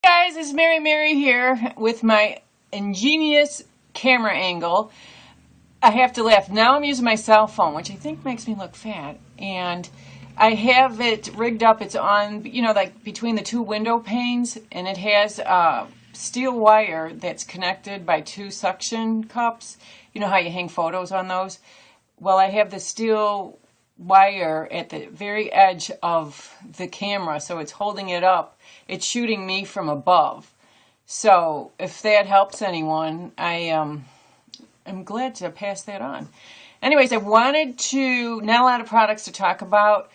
Guys, it's Mary here with my ingenious camera angle. I have to laugh. Now I'm using my cell phone, which I think makes me look fat. And I have it rigged up. It's on, like between the two window panes, and it has steel wire that's connected by two suction cups. You know how you hang photos on those? Well, I have the steel wire at the very edge of the camera, so it's holding it up. It's shooting me from above. So if that helps anyone, I'm glad to pass that on. Anyways, I wanted to, not a lot of products to talk about,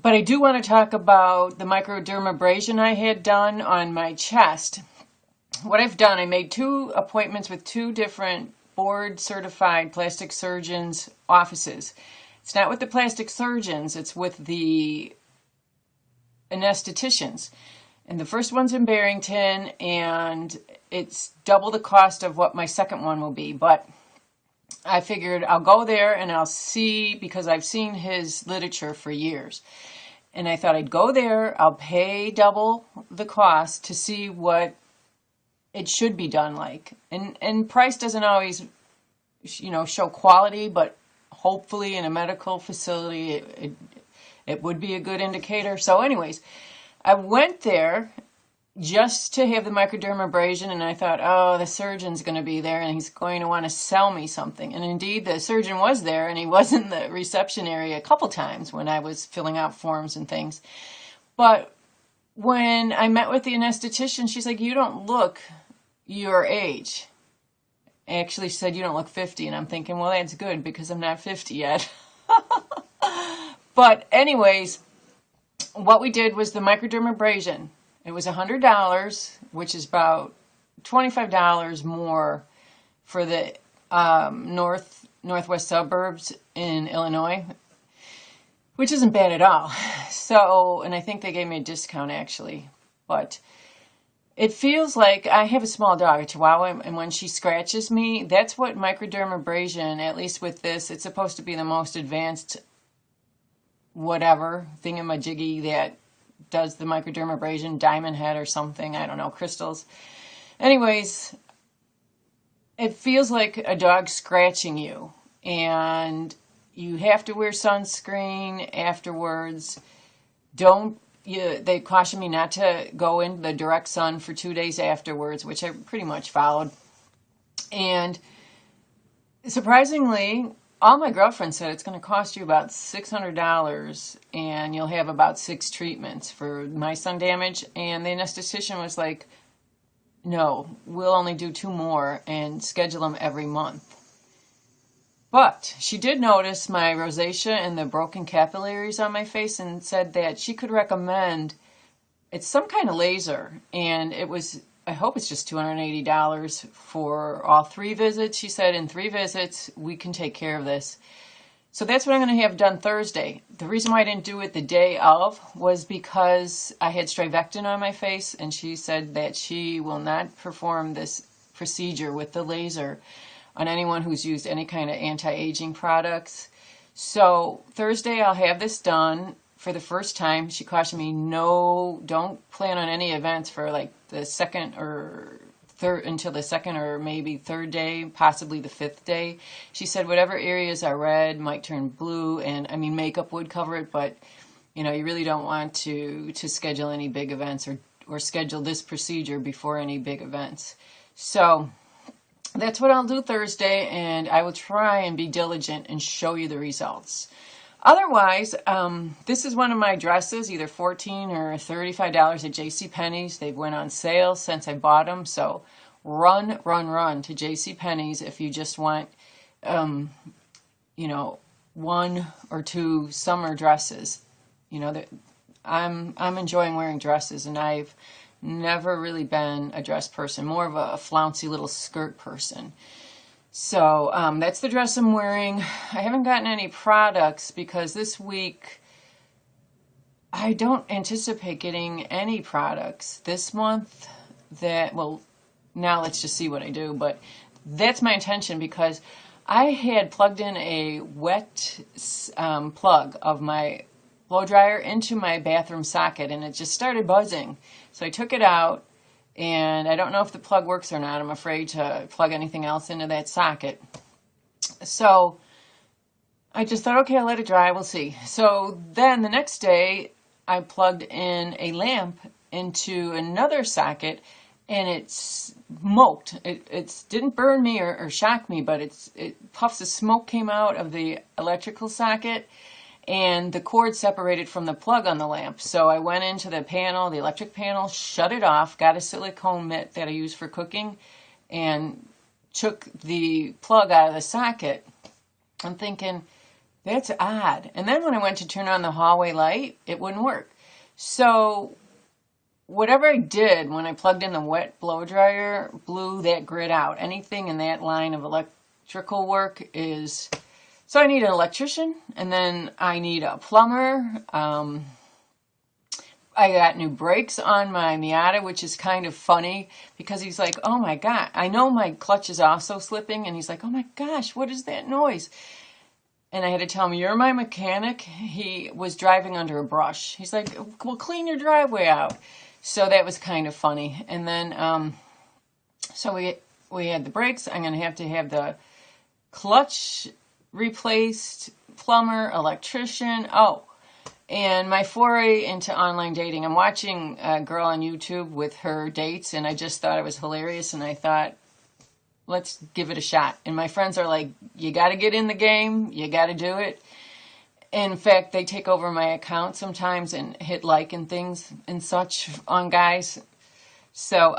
but I do want to talk about the microdermabrasion I had done on my chest. What I've done, I made 2 appointments with 2 different board certified plastic surgeons' offices. It's not with the plastic surgeons, it's with the anestheticians. And the first one's in Barrington, and it's double the cost of what my second one will be. But I figured I'll go there and I'll see, because I've seen his literature for years. And I thought I'd go there, I'll pay double the cost to see what it should be done like. And price doesn't always, show quality, but hopefully in a medical facility, it would be a good indicator. So anyways, I went there just to have the microdermabrasion, and I thought, oh, the surgeon's going to be there, and he's going to want to sell me something. And indeed, the surgeon was there, and he was in the reception area a couple times when I was filling out forms and things. But when I met with the anesthetician, she's like, you don't look your age. Actually, she said, you don't look 50, and I'm thinking, well, that's good, because I'm not 50 yet. But anyways, what we did was the microdermabrasion. It was $100, which is about $25 more for the northwest suburbs in Illinois, which isn't bad at all. So, and I think they gave me a discount actually, but it feels like I have a small dog, a Chihuahua, and when she scratches me, that's what microdermabrasion, at least with this, it's supposed to be the most advanced whatever thingamajiggy that does the microdermabrasion, diamond head or something, I don't know, crystals. Anyways, it feels like a dog scratching you, and you have to wear sunscreen afterwards. They cautioned me not to go in the direct sun for 2 days afterwards, which I pretty much followed. And surprisingly, all my girlfriends said it's going to cost you about $600, and you'll have about 6 treatments for my sun damage. And the anesthetician was like, no, we'll only do 2 more and schedule them every month. But she did notice my rosacea and the broken capillaries on my face, and said that she could recommend, it's some kind of laser, and it was, I hope it's just $280 for all 3 visits. She said in 3 visits, we can take care of this. So that's what I'm going to have done Thursday. The reason why I didn't do it the day of was because I had strivectin on my face, and she said that she will not perform this procedure with the laser on anyone who's used any kind of anti-aging products. So Thursday I'll have this done for the first time. She cautioned me, no, don't plan on any events for like the second or third, until the second or maybe third day, possibly the 5th day. She said whatever areas are red might turn blue, and I mean makeup would cover it, but you really don't want to schedule any big events or schedule this procedure before any big events. So that's what I'll do Thursday, and I will try and be diligent and show you the results. Otherwise, this is one of my dresses, either $14 or $35 at JCPenneys. They've went on sale since I bought them, so run to JCPenneys if you just want, 1 or 2 summer dresses. I'm enjoying wearing dresses, and I've never really been a dress person, more of a flouncy little skirt person. So that's the dress I'm wearing. I haven't gotten any products because this week I don't anticipate getting any products this month. Now let's just see what I do, but that's my intention, because I had plugged in a wet plug of my blow dryer into my bathroom socket, and it just started buzzing. So I took it out, and I don't know if the plug works or not. I'm afraid to plug anything else into that socket. So I just thought, okay, I'll let it dry, we'll see. So then the next day, I plugged in a lamp into another socket, and it smoked. It didn't burn me or shock me, but puffs of smoke came out of the electrical socket, and the cord separated from the plug on the lamp. So I went into the panel, the electric panel, shut it off, got a silicone mitt that I use for cooking, and took the plug out of the socket. I'm thinking, that's odd. And then when I went to turn on the hallway light, it wouldn't work. So whatever I did when I plugged in the wet blow dryer blew that grid out. Anything in that line of electrical work is... So I need an electrician, and then I need a plumber. I got new brakes on my Miata, which is kind of funny because he's like, oh my God, I know my clutch is also slipping, and he's like, oh my gosh, what is that noise? And I had to tell him, you're my mechanic. He was driving under a brush. He's like, well, clean your driveway out. So that was kind of funny. And then, so we had the brakes. I'm going to have the clutch replaced, plumber, electrician. Oh, and my foray into online dating. I'm watching a girl on YouTube with her dates, and I just thought it was hilarious, and I thought, let's give it a shot. And my friends are like, you got to get in the game. You got to do it. In fact, they take over my account sometimes and hit like and things and such on guys. So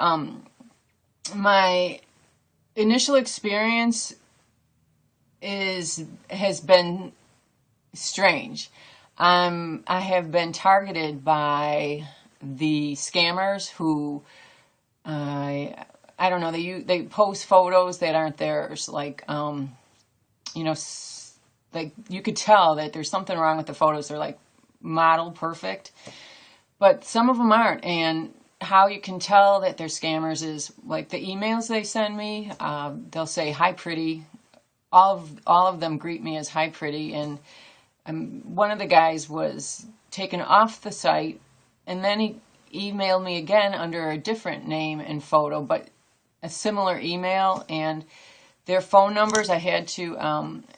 my initial experience has been strange. I have been targeted by the scammers who, I don't know, they post photos that aren't theirs. Like, you know, like you could tell that there's something wrong with the photos. They're like model perfect, but some of them aren't. And how you can tell that they're scammers is like the emails they send me. They'll say, hi, pretty. All of them greet me as hi, pretty. And one of the guys was taken off the site, and then he emailed me again under a different name and photo, but a similar email, and their phone numbers I had to,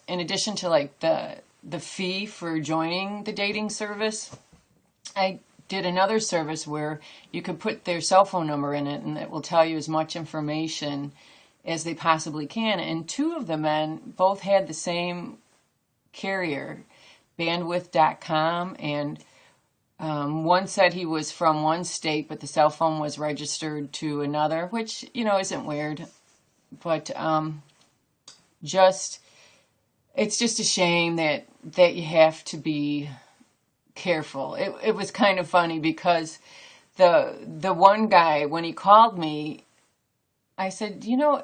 in addition to like the fee for joining the dating service, I did another service where you could put their cell phone number in it, and it will tell you as much information as they possibly can. And two of the men both had the same carrier, bandwidth.com, and one said he was from one state, but the cell phone was registered to another, which, you know, isn't weird. But it's just a shame that you have to be careful. It was kind of funny because the one guy, when he called me, I said, you know,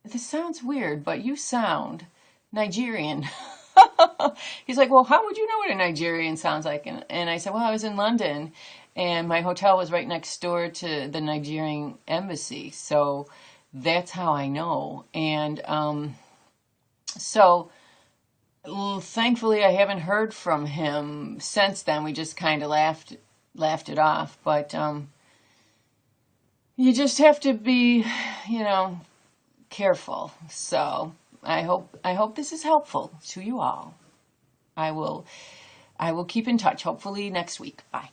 this sounds weird, but you sound Nigerian. He's like, well, how would you know what a Nigerian sounds like? And I said, well, I was in London, and my hotel was right next door to the Nigerian embassy, so that's how I know. And so thankfully I haven't heard from him since then. We just kind of laughed it off. But you just have to be, you know, careful. So I hope this is helpful to you all. I will keep in touch, hopefully next week. Bye.